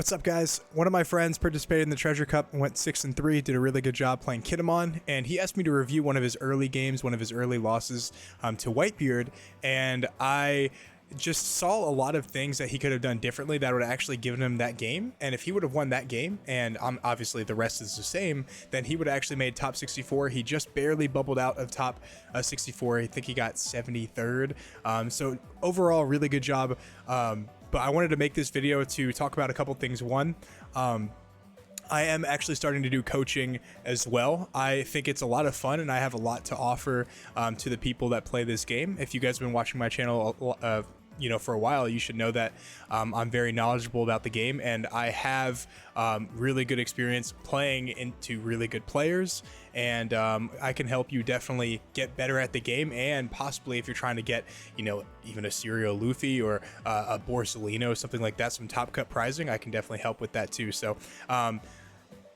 What's up, guys? One of my friends participated in the Treasure Cup and went 6-3, did a really good job playing Kitamon, and he asked me to review one of his early games, one of his early losses to Whitebeard, and I just saw a lot of things that he could have done differently that would have actually given him that game. And if he would have won that game, and obviously the rest is the same, then he would have actually made top 64. He just barely bubbled out of top 64. I think he got 73rd. So overall, really good job. But I wanted to make this video to talk about a couple things. One, I am actually starting to do coaching as well. I think it's a lot of fun, and I have a lot to offer to the people that play this game. If you guys have been watching my channel for a while, you should know that I'm very knowledgeable about the game, and I have really good experience playing into really good players, and I can help you definitely get better at the game, and possibly if you're trying to get, even a serial Luffy or a Borsalino, something like that, some top cut prizing, I can definitely help with that too. So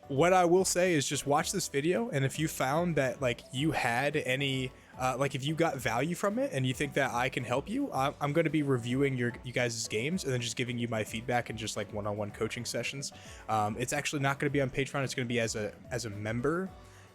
what I will say is just watch this video, and if you found that you had any if you got value from it and you think that I can help you, I'm going to be reviewing you guys' games and then just giving you my feedback and just one-on-one coaching sessions. It's actually not going to be on Patreon. It's going to be as a member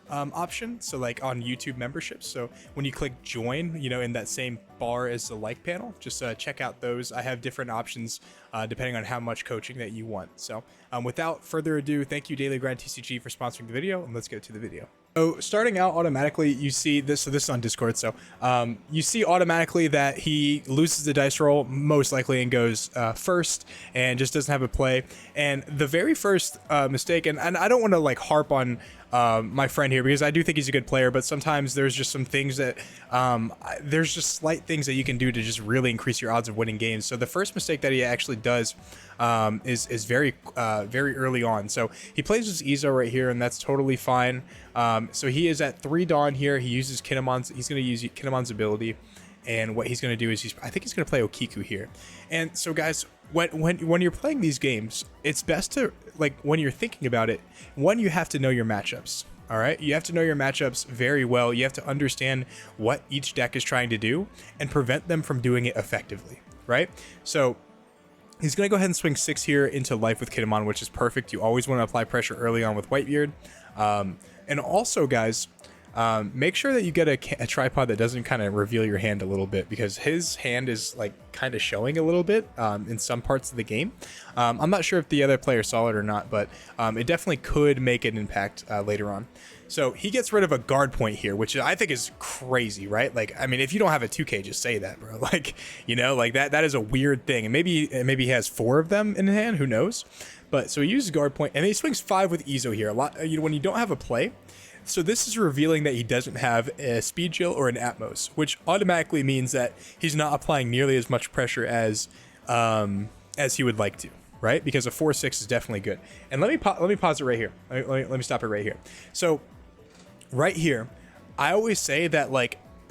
option, so on YouTube memberships. So when you click join, in that same bar as the like panel, just check out those. I have different options depending on how much coaching that you want. So without further ado, thank you Daily Grind TCG for sponsoring the video, and let's get to the video. So starting out automatically, you see this. So this is on Discord. So you see automatically that he loses the dice roll most likely and goes first, and just doesn't have a play. And the very first mistake, and I don't want to harp on my friend here, because I do think he's a good player, but sometimes there's just some things that there's just slight things that you can do to just really increase your odds of winning games. So the first mistake that he actually does is very early on. So he plays his Izo right here, and that's totally fine. So he is at 3 Dawn here. He uses Kinamon's. He's going to use Kinamon's ability, and what he's going to do is I think he's going to play Okiku here. And so guys, when you're playing these games, it's best to when you're thinking about it, one, you have to know your matchups. All right, you have to know your matchups very well. You have to understand what each deck is trying to do and prevent them from doing it effectively, right? So he's going to go ahead and swing 6 here into life with Kitamon, which is perfect. You always want to apply pressure early on with Whitebeard. And also, guys, make sure that you get a tripod that doesn't kind of reveal your hand a little bit, because his hand is kind of showing a little bit in some parts of the game. I'm not sure if the other player saw it or not, but it definitely could make an impact later on. So he gets rid of a guard point here, which I think is crazy, right? I mean, if you don't have a 2K, just say that, bro. That is a weird thing. And maybe he has 4 of them in hand, who knows? But so he uses guard point, and he swings 5 with Izo here. A lot, when you don't have a play. So this is revealing that he doesn't have a speed chill or an Atmos, which automatically means that he's not applying nearly as much pressure as he would like to, right? Because a 4/6 is definitely good. And let me pause it right here. Let me stop it right here. So right here, I always say that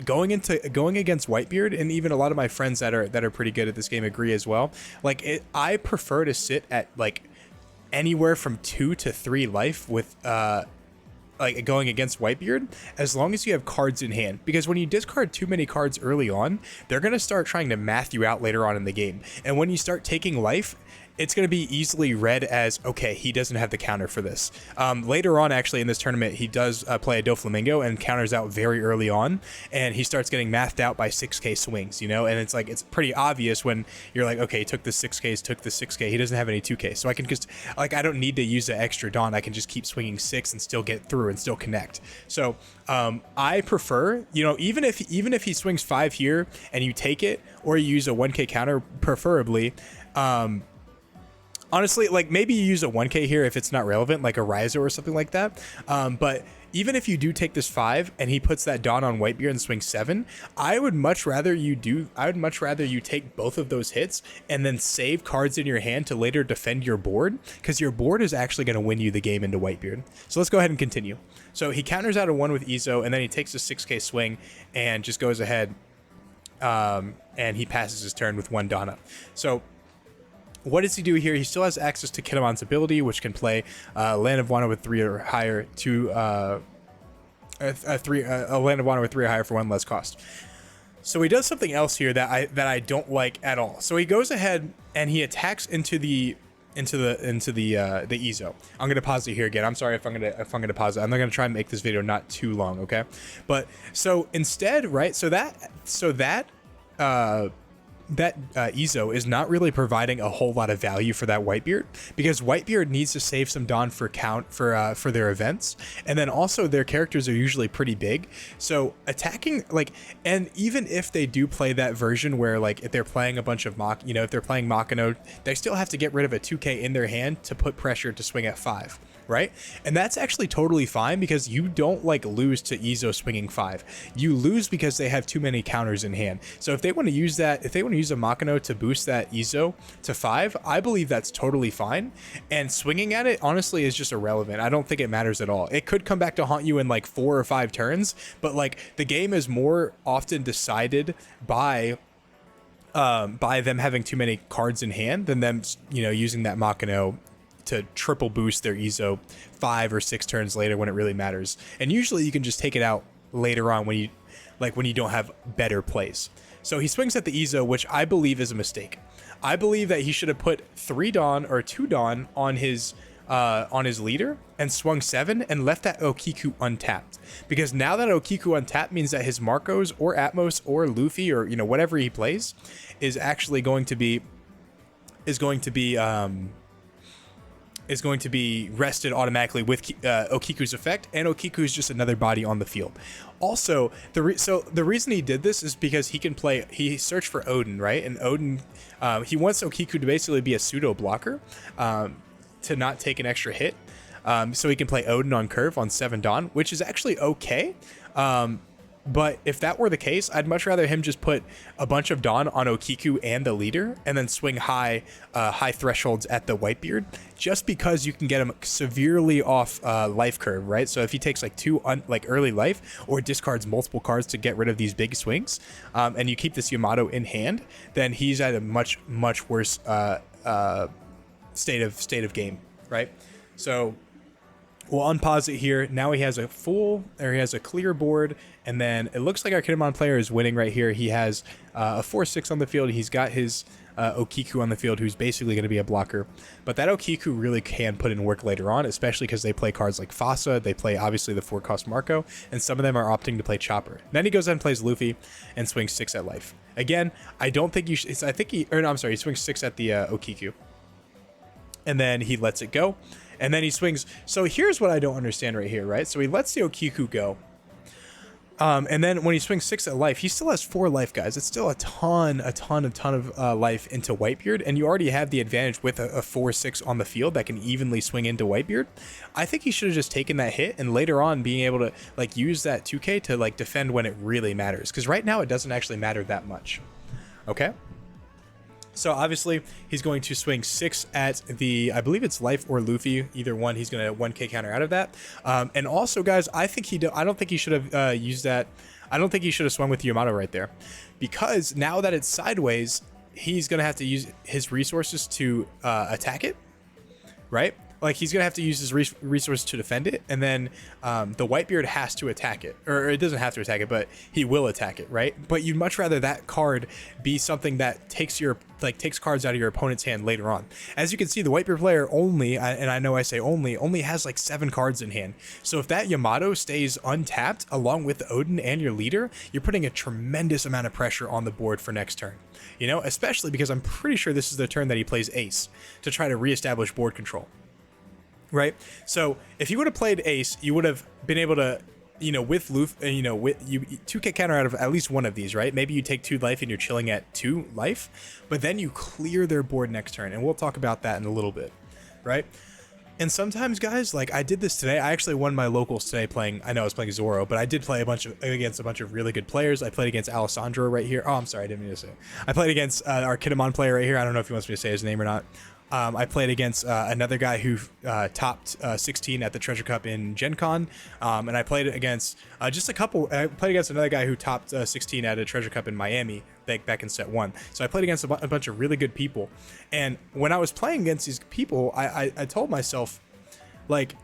going against Whitebeard, and even a lot of my friends that are pretty good at this game agree as well. I prefer to sit at anywhere from 2 to 3 life with going against Whitebeard, as long as you have cards in hand, because when you discard too many cards early on, they're going to start trying to math you out later on in the game. And when you start taking life, it's going to be easily read as, okay, he doesn't have the counter for this. Later on, actually, in this tournament, he does play a Doflamingo and counters out very early on, and he starts getting mathed out by 6K swings, and it's it's pretty obvious when you're okay, he took the 6K, he doesn't have any 2K, so I can just, I don't need to use the extra Dawn, I can just keep swinging 6 and still get through and still connect. So I prefer, even if he swings 5 here and you take it, or you use a 1K counter, preferably, honestly, maybe you use a 1K here if it's not relevant, like a Riser or something like that. But even if you do take this 5 and he puts that Dawn on Whitebeard and swings 7, I would much rather you take both of those hits and then save cards in your hand to later defend your board, because your board is actually going to win you the game into Whitebeard. So let's go ahead and continue. So he counters out a 1 with Izo, and then he takes a 6K swing and just goes ahead and he passes his turn with 1 Dawn up. So what does he do here? He still has access to Kinamon's ability, which can play Land of Wano with 3 or higher to a Land of Wano with 3 or higher for 1 less cost. So he does something else here that I don't like at all. So he goes ahead and he attacks into the the Ezo. I'm gonna pause it here again. I'm sorry if I'm gonna pause it. I'm not gonna try and make this video not too long, okay? But so instead, right? So that Ezo is not really providing a whole lot of value for that Whitebeard, because Whitebeard needs to save some Dawn for their events, and then also their characters are usually pretty big. So attacking, like, and even if they do play that version where, like, if they're playing a bunch of if they're playing Makino, they still have to get rid of a 2k in their hand to put pressure to swing at 5. Right? And that's actually totally fine, because you don't like lose to Ezo swinging 5. You lose because they have too many counters in hand. So if they want to use that, if they want to use a Makino to boost that Ezo to 5, I believe that's totally fine. And swinging at it, honestly, is just irrelevant. I don't think it matters at all. It could come back to haunt you in like 4 or 5 turns, but like the game is more often decided by them having too many cards in hand than them, using that Makino to triple boost their Ezo 5 or 6 turns later when it really matters. And usually you can just take it out later on when you don't have better plays. So he swings at the Ezo, which I believe is a mistake. I believe that he should have put 3 Dawn or 2 Dawn on his leader and swung 7 and left that Okiku untapped, because now that Okiku untapped means that his Marcos or Atmos or Luffy or whatever he plays is actually going to be rested automatically with Okiku's effect, and Okiku is just another body on the field. Also, the reason he did this is because he searched for Odin, right? And Odin, he wants Okiku to basically be a pseudo blocker, to not take an extra hit, so he can play Odin on curve on 7 Dawn, which is actually okay. But if that were the case, I'd much rather him just put a bunch of Dawn on Okiku and the leader, and then swing high thresholds at the Whitebeard, just because you can get him severely off life curve, right? So if he takes like 2 early life, or discards multiple cards to get rid of these big swings, and you keep this Yamato in hand, then he's at a much worse state of game, right? So we'll unpause it here. Now he has a clear board, and then it looks like our Kinemon player is winning right here. He has a 4/6 on the field. He's got his Okiku on the field, who's basically going to be a blocker. But that Okiku really can put in work later on, especially because they play cards like Fasa. They play, obviously, the 4-cost Marco, and some of them are opting to play Chopper. Then he goes ahead and plays Luffy and swings 6 at life. Again, I don't think you should... he swings 6 at the Okiku. And then he lets it go. And then he swings. So here's what I don't understand right here, right? So he lets the Okiku go. And then when he swings 6 at life, he still has 4 life, guys. It's still a ton of life into Whitebeard, and you already have the advantage with a 4/6 on the field that can evenly swing into Whitebeard. I think he should have just taken that hit, and later on being able to like use that 2k to like defend when it really matters, because right now it doesn't actually matter that much. Okay. So obviously he's going to swing 6 at the, I believe it's life or Luffy, either one. He's going to 1k counter out of that. And also, guys, I don't think he should have used that. I don't think he should have swung with Yamato right there, because now that it's sideways, he's going to have to use his resources to attack it, right? Like, he's going to have to use his resources to defend it, and then the Whitebeard has to attack it. Or it doesn't have to attack it, but he will attack it, right? But you'd much rather that card be something that takes cards out of your opponent's hand later on. As you can see, the Whitebeard player only, and I know I say only has like 7 cards in hand. So if that Yamato stays untapped, along with the Odin and your leader, you're putting a tremendous amount of pressure on the board for next turn. Especially because I'm pretty sure this is the turn that he plays Ace to try to reestablish board control. Right, so if you would have played Ace, you would have been able to, with Luffy, with you 2k counter out of at least one of these, right? Maybe you take 2 life and you're chilling at 2 life, but then you clear their board next turn, and we'll talk about that in a little bit, right? And sometimes, guys, like I did this today. I actually won my locals today playing. I know I was playing Zoro, but I did play against a bunch of really good players. I played against Alessandro right here. Oh, I'm sorry, I didn't mean to say. I played against our Kinemon player right here. I don't know if he wants me to say his name or not. I played against another guy who topped 16 at the Treasure Cup in Gen Con, and I played against I played against another guy who topped 16 at a Treasure Cup in Miami back in set 1. So I played against a bunch of really good people, and when I was playing against these people, I told myself, like,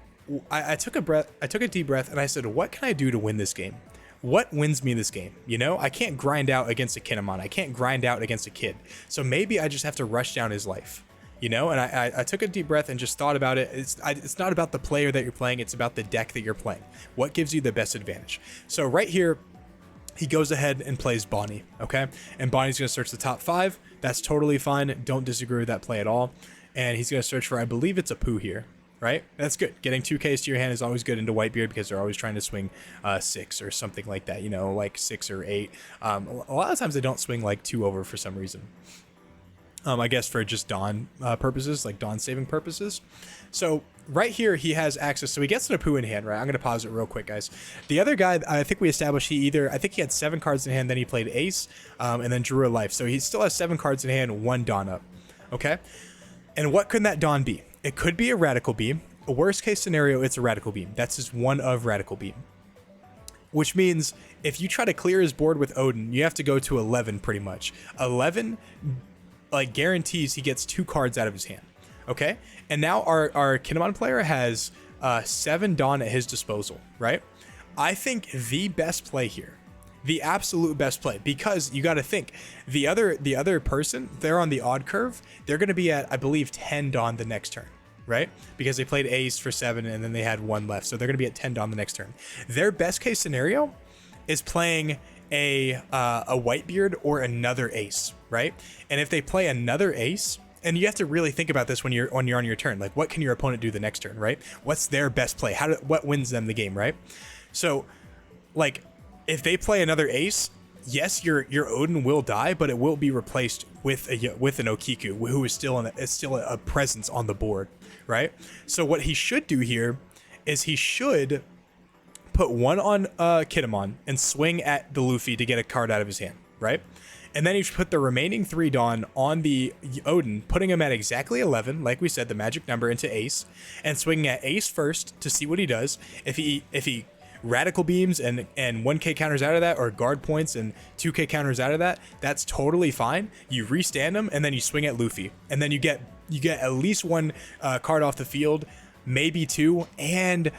I took a deep breath, and I said, what can I do to win this game? What wins me this game? I can't grind out against a Kinemon. I can't grind out against a kid. So maybe I just have to rush down his life. you know? And I took a deep breath and just thought about it. It's not about the player that you're playing, it's about the deck that you're playing. What gives you the best advantage? So right here, he goes ahead and plays Bonnie, okay? And Bonnie's going to search the top 5. That's totally fine. Don't disagree with that play at all. And he's going to search for, I believe it's a Pooh here, right? That's good. Getting 2Ks to your hand is always good into Whitebeard because they're always trying to swing 6 or something like that, you know, like 6 or 8. A lot of times they don't swing like 2 over for some reason. I guess for just Dawn purposes, like Dawn saving purposes. So right here, he has access. So he gets an Apu in hand, right? I'm going to pause it real quick, guys. The other guy, I think we established I think he had 7 cards in hand, then he played Ace, and then drew a life. So he still has 7 cards in hand, 1 Dawn up, okay? And what could that Dawn be? It could be a Radical Beam. A worst case scenario, it's a Radical Beam. That's just one of Radical Beam. Which means if you try to clear his board with Odin, you have to go to 11 pretty much. 11 like guarantees he gets 2 cards out of his hand. Okay, and now our Kinemon player has 7 Dawn at his disposal, right? I think the best play here, the absolute best play, because you got to think the other person, they're on the odd curve. They're going to be at, I believe, 10 Dawn the next turn, right? Because they played Ace for 7 and then they had 1 left, so they're going to be at 10 Dawn the next turn. Their best case scenario is playing a Whitebeard or another Ace, right? And if they play another Ace, and you have to really think about this when you're on your turn, like what can your opponent do the next turn, right? What's their best play? What wins them the game, right? So, like, if they play another Ace, yes, your Odin will die, but it will be replaced with an Okiku who is still a presence on the board, right? So what he should do here is he should put 1 on Kinemon and swing at the Luffy to get a card out of his hand, right? And then he should put the remaining 3 Dawn on the Odin, putting him at exactly 11, like we said, the magic number, into Ace, and swinging at Ace first to see what he does. If he Radical Beams and 1k counters out of that, or guard points and 2k counters out of that, that's totally fine. You restand him and then you swing at Luffy, and then you get at least 1 card off the field, maybe 2, and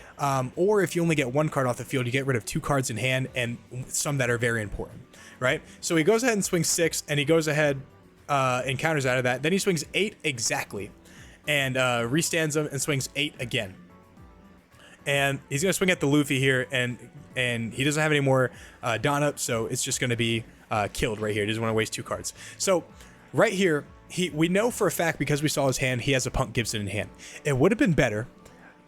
or if you only get 1 card off the field, you get rid of 2 cards in hand and some that are very important, right? So he goes ahead and swings 6, and he goes ahead and counters out of that. Then he swings 8 exactly, and restands him and swings 8 again. And he's gonna swing at the Luffy here, and he doesn't have any more Dawn up, so it's just gonna be killed right here. He doesn't want to waste 2 cards. So right here, we know for a fact, because we saw his hand, he has a Punk Gibson in hand. It would have been better,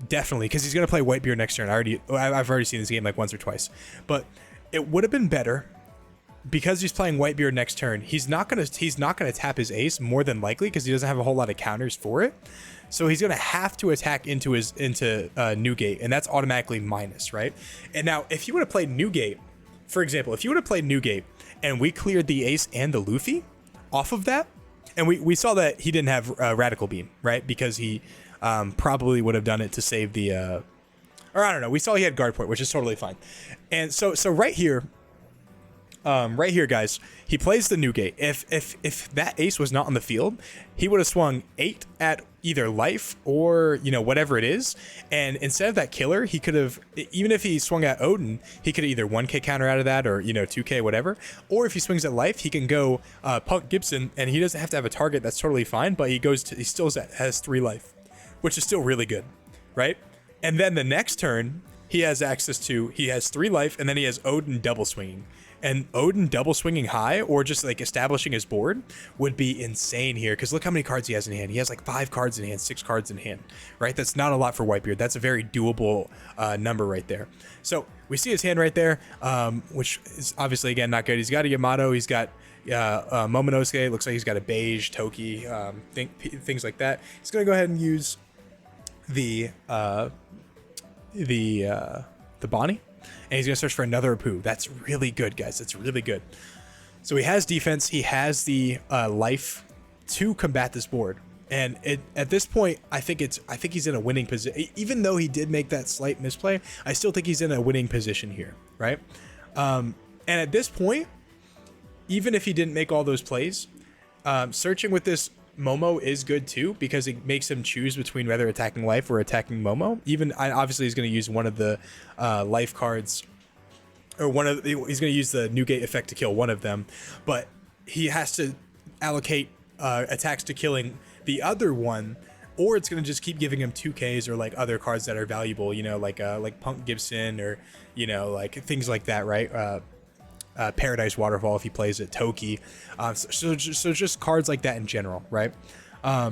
definitely, because he's gonna play Whitebeard next turn. I've already seen this game like once or twice, but it would have been better because he's playing Whitebeard next turn. He's not gonna tap his Ace, more than likely, because he doesn't have a whole lot of counters for it. So he's gonna have to attack into Newgate, and that's automatically minus, right? And now, if you would have played Newgate, for example, if you would have played Newgate and we cleared the Ace and the Luffy off of that, and we saw that he didn't have Radical Beam, right? Because he probably would have done it to save the, or I don't know. We saw he had Guard Point, which is totally fine. And so right here, guys, he plays the Newgate. If that Ace was not on the field, he would have swung 8 at either life or, you know, whatever it is. And instead of that killer, he could have, even if he swung at Odin, he could either 1k counter out of that, or, you know, 2k, whatever. Or if he swings at life, he can go Punk Gibson, and he doesn't have to have a target. That's totally fine. But he still has 3 life, which is still really good, right? And then the next turn, he has 3 life, and then he has Odin double swinging. And Odin double swinging high, or just like establishing his board, would be insane here, because look how many cards he has in hand. He has like 5 cards in hand, 6 cards in hand, right? That's not a lot for Whitebeard. That's a very doable number right there. So we see his hand right there, which is obviously, again, not good. He's got a Yamato, he's got Momonosuke, looks like he's got a beige, Toki, things like that. He's gonna go ahead and use the Bonnie, and he's going to search for another Apu. That's really good, guys. That's really good. So he has defense. He has the life to combat this board. And at this point, I think he's in a winning position. Even though he did make that slight misplay, I still think he's in a winning position here, right? And at this point, even if he didn't make all those plays, searching with this Momo is good too, because it makes him choose between whether attacking life or attacking Momo. Obviously he's going to use one of the life cards, or he's going to use the Newgate effect to kill one of them, but he has to allocate attacks to killing The other one, or it's going to just keep giving him 2Ks or like other cards that are valuable, you know, like Punk Gibson or, you know, like things like that, right? Paradise Waterfall if he plays it, Toki. So just cards like that in general, right? A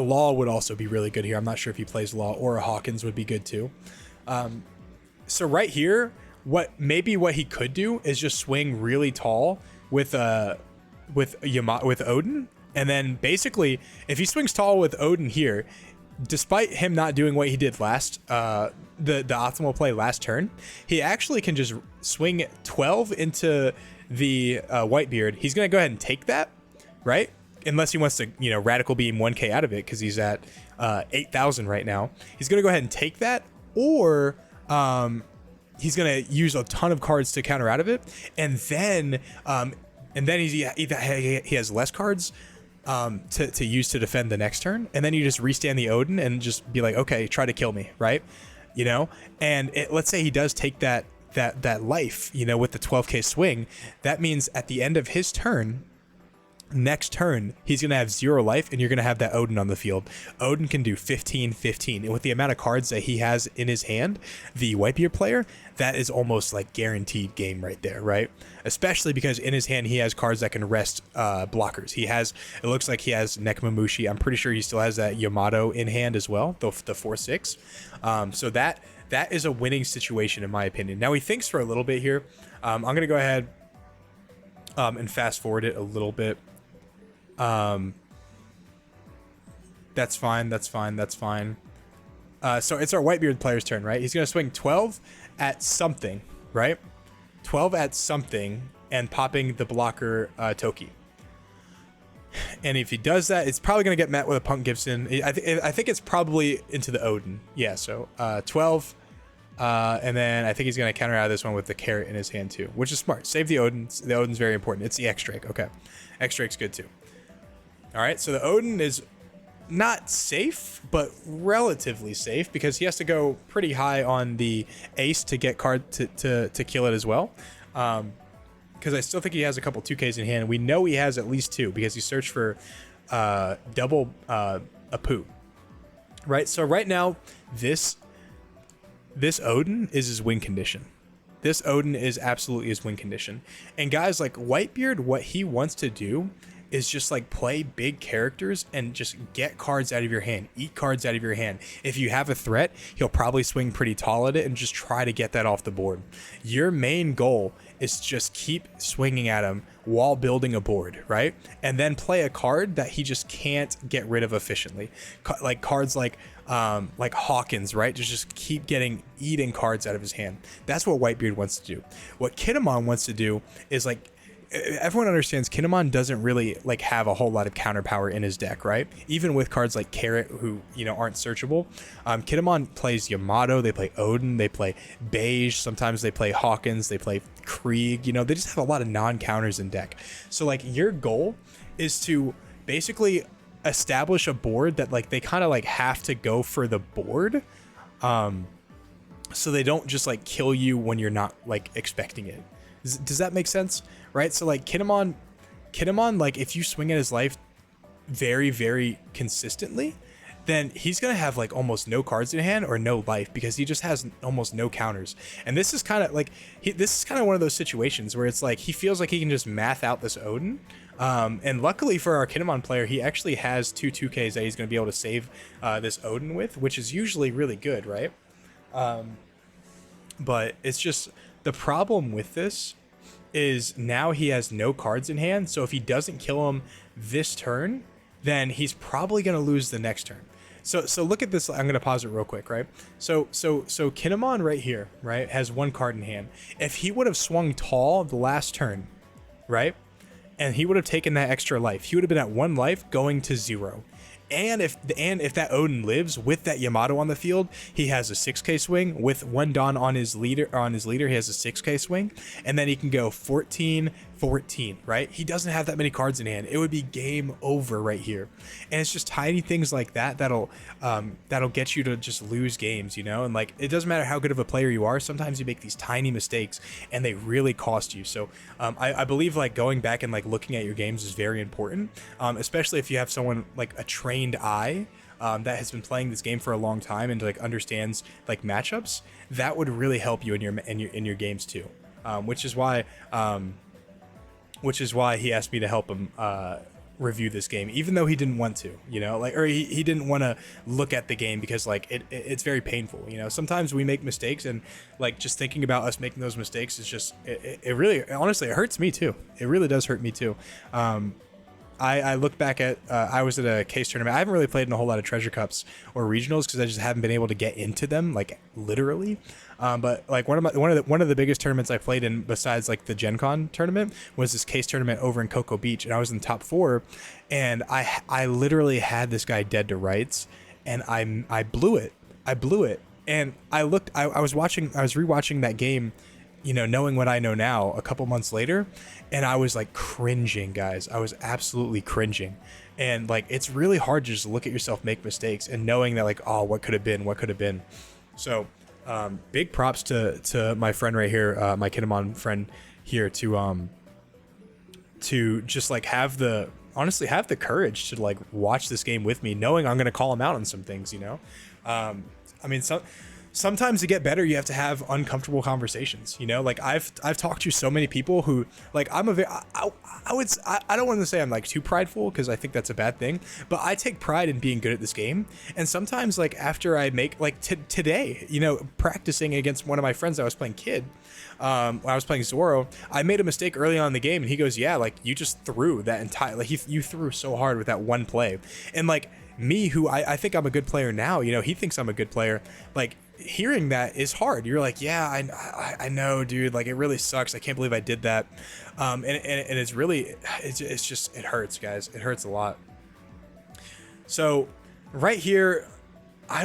Law would also be really good here. I'm not sure if he plays Law, or a Hawkins would be good too. So right here, what he could do is just swing really tall with Odin, and then basically if he swings tall with Odin here, despite him not doing what he did last the optimal play last turn, he actually can just swing 12 into the Whitebeard. He's gonna go ahead and take that, right? Unless he wants to, you know, radical beam 1k out of it, because he's at 8,000 right now. He's gonna go ahead and take that, or he's gonna use a ton of cards to counter out of it, and then he has less cards to use to defend the next turn, and then you just restand the Odin and just be like, okay, try to kill me, right? You know, and let's say he does take that life, you know, with the 12k swing. That means at the end of his turn, next turn, he's going to have 0 life, and you're going to have that Odin on the field. Odin can do 15-15, and with the amount of cards that he has in his hand, the Whitebeard player, that is almost like guaranteed game right there, right? Especially because in his hand he has cards that can rest blockers. It looks like he has Nekamamushi. I'm pretty sure he still has that Yamato in hand as well, the 4/6. So that is a winning situation in my opinion. Now he thinks for a little bit here. I'm going to go ahead and fast forward it a little bit. That's fine. So it's our Whitebeard player's turn, right? He's going to swing 12 at something, right? 12 at something and popping the blocker Toki. And if he does that, it's probably going to get met with a Punk Gibson. I think it's probably into the Odin. Yeah, so 12. And then I think he's going to counter out of this one with the carrot in his hand too, which is smart. Save the Odin. The Odin's very important. It's the X-Drake. Okay. X-Drake's good too. All right, so the Odin is not safe, but relatively safe, because he has to go pretty high on the ace to get card to kill it as well. Because I still think he has a couple 2Ks in hand. We know he has at least 2 because he searched for double Apu. Right, so right now this Odin is his win condition. This Odin is absolutely his win condition. And guys, like Whitebeard, what he wants to do is just like play big characters and just get cards out of your hand, eat cards out of your hand. If you have a threat, he'll probably swing pretty tall at it and just try to get that off the board. Your main goal is just keep swinging at him while building a board, right? And then play a card that he just can't get rid of efficiently. Like cards like Hawkins, right? Just keep eating cards out of his hand. That's what Whitebeard wants to do. What Kinemon wants to do is like, everyone understands Kinemon doesn't really like have a whole lot of counter power in his deck, right? Even with cards like Carrot, who, you know, aren't searchable. Kinemon plays Yamato, they play Odin, they play Beige, sometimes they play Hawkins, they play Krieg, you know, they just have a lot of non-counters in deck. So like your goal is to basically establish a board that like they kind of like have to go for the board, so they don't just like kill you when you're not like expecting it. Does that make sense? Right? So like Kinemon, like if you swing at his life very, very consistently, then he's going to have like almost no cards in hand or no life, because he just has almost no counters. And this is kind of like, this is kind of one of those situations where it's like he feels like he can just math out this Odin. And luckily for our Kinemon player, he actually has 2/2Ks that he's going to be able to save this Odin with, which is usually really good, right? But it's just, the problem with this is now he has no cards in hand. So if he doesn't kill him this turn, then he's probably going to lose the next turn. So look at this. I'm going to pause it real quick, right? So Kinemon right here, right, has 1 card in hand. If he would have swung tall the last turn, right, and he would have taken that extra life, he would have been at 1 life going to 0. And if that Odin lives with that Yamato on the field, he has a 6K swing. With 1 Dawn on his leader, he has a 6K swing, and then he can go 14, 14, right? He doesn't have that many cards in hand. It would be game over right here. And it's just tiny things like that that'll get you to just lose games, you know? And like, it doesn't matter how good of a player you are. Sometimes you make these tiny mistakes and they really cost you. So I believe like going back and like looking at your games is very important, especially if you have someone like a trained eye that has been playing this game for a long time and like understands like matchups. That would really help you in your games too. Which is why he asked me to help him review this game, even though he didn't want to, you know, like, or he didn't want to look at the game because like it's very painful, you know. Sometimes we make mistakes, and like just thinking about us making those mistakes is just it really, honestly, it hurts me too. It really does hurt me too. I look back at I was at a case tournament. I haven't really played in a whole lot of treasure cups or regionals because I just haven't been able to get into them, like literally. But like one of the biggest tournaments I played in besides like the Gen Con tournament was this case tournament over in Cocoa Beach, and I was in top 4, and I literally had this guy dead to rights, and I blew it, and I was rewatching that game, you know, knowing what I know now a couple months later, and I was like cringing, guys. I was absolutely cringing. And like, it's really hard to just look at yourself make mistakes and knowing that like, oh, what could have been. So big props to my friend right here, my Kinemon friend here, to just like have the courage to like watch this game with me, knowing I'm going to call him out on some things, you know. I mean, sometimes to get better, you have to have uncomfortable conversations, you know. Like I've talked to so many people who like, I don't want to say I'm like too prideful, because I think that's a bad thing, but I take pride in being good at this game. And sometimes like after I make like today, you know, practicing against one of my friends that I was playing Kid, when I was playing Zoro, I made a mistake early on in the game, and he goes, yeah, like you just threw that entire, like you threw so hard with that one play. And like me, who I think I'm a good player now, you know, he thinks I'm a good player. Like hearing that is hard. You're like, yeah, I know, dude, like it really sucks. I can't believe I did that. And it's really, it's just, it hurts, guys. It hurts a lot. So right here, I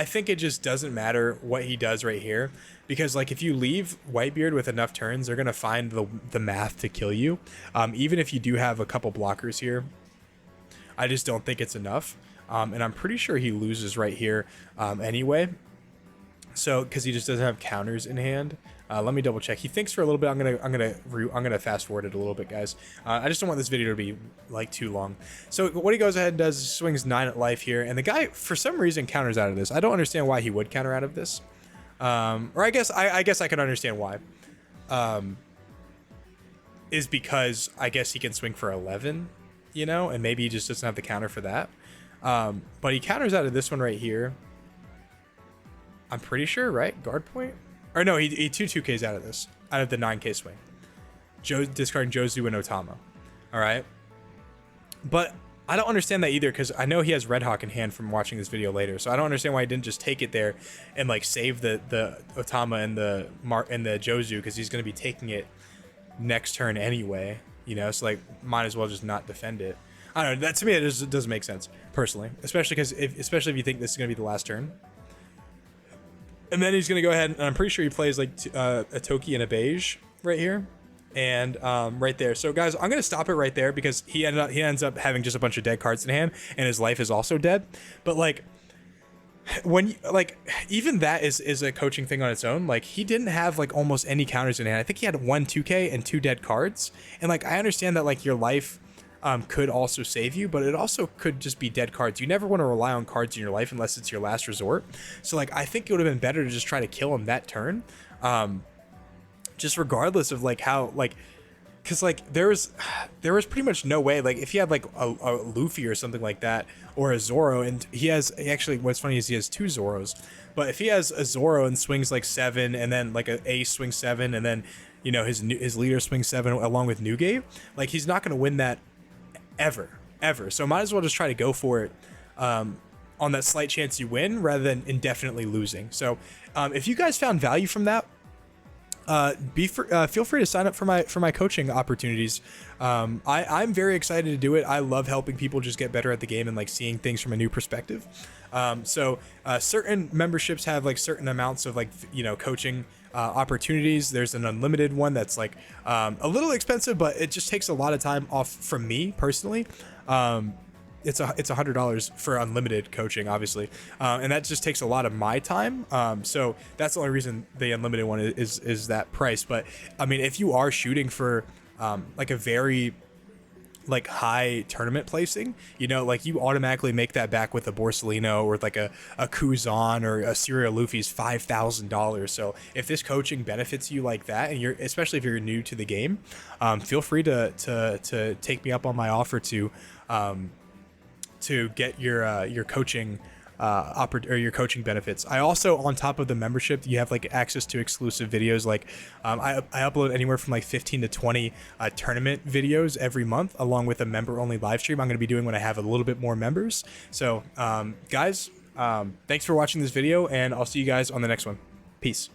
think it just doesn't matter what he does right here, because like if you leave Whitebeard with enough turns, they're going to find the math to kill you. Even if you do have a couple blockers here, I just don't think it's enough. And I'm pretty sure he loses right here anyway. So, because he just doesn't have counters in hand. Let me double check. He thinks for a little bit. I'm gonna fast forward it a little bit, guys. I just don't want this video to be like too long. So what he goes ahead and does is swings 9 at life here, and the guy for some reason counters out of this. I don't understand why he would counter out of this. Or I guess I can understand why. Is because I guess he can swing for 11, you know, and maybe he just doesn't have the counter for that. But he counters out of this one right here. I'm pretty sure, right? Guard point? Or no, he 2-2Ks out of this. Out of the 9K swing. Discarding Jozu and Otama. Alright? But I don't understand that either, because I know he has Red Hawk in hand from watching this video later. So I don't understand why he didn't just take it there and like save the Otama and the Jozu, because he's going to be taking it next turn anyway. You know, so like might as well just not defend it. I don't know. That to me, it just doesn't make sense personally, especially if you think this is gonna be the last turn. And then he's gonna go ahead, and I'm pretty sure he plays like a Toki and a Beige right here, and right there. So guys, I'm gonna stop it right there, because he ends up having just a bunch of dead cards in hand, and his life is also dead. But like, when like even that is a coaching thing on its own. Like he didn't have like almost any counters in hand. I think he had 1 2K and 2 dead cards, and like I understand that like your life could also save you, but it also could just be dead cards. You never want to rely on cards in your life unless it's your last resort. So like I think it would have been better to just try to kill him that turn, just regardless of like how, like, because like there was pretty much no way, like if he had like a Luffy or something like that, or a Zoro, and he actually what's funny is he has 2 Zoros, but if he has a Zoro and swings like 7, and then like a Ace swings 7, and then, you know, his leader swings 7 along with Nugate, like he's not going to win that ever. So might as well just try to go for it on that slight chance you win, rather than indefinitely losing. So if you guys found value from that, Feel free to sign up for my coaching opportunities. I'm very excited to do it. I love helping people just get better at the game and like seeing things from a new perspective. Certain memberships have like certain amounts of like coaching opportunities. There's an unlimited one that's like a little expensive, but it just takes a lot of time off from me personally. It's $100 for unlimited coaching, obviously, and that just takes a lot of my time. So that's the only reason the unlimited one is that price. But I mean, if you are shooting for like a very like high tournament placing, like you automatically make that back with a Borsellino or like a Kuzan or a Serial Luffy's $5,000. So if this coaching benefits you like that, and especially if you're new to the game, feel free to take me up on my offer to get your coaching or your coaching benefits. I also, on top of the membership, you have like access to exclusive videos. Like I upload anywhere from like 15 to 20 tournament videos every month, along with a member only live stream I'm going to be doing when I have a little bit more members. So guys, thanks for watching this video, and I'll see you guys on the next one. Peace.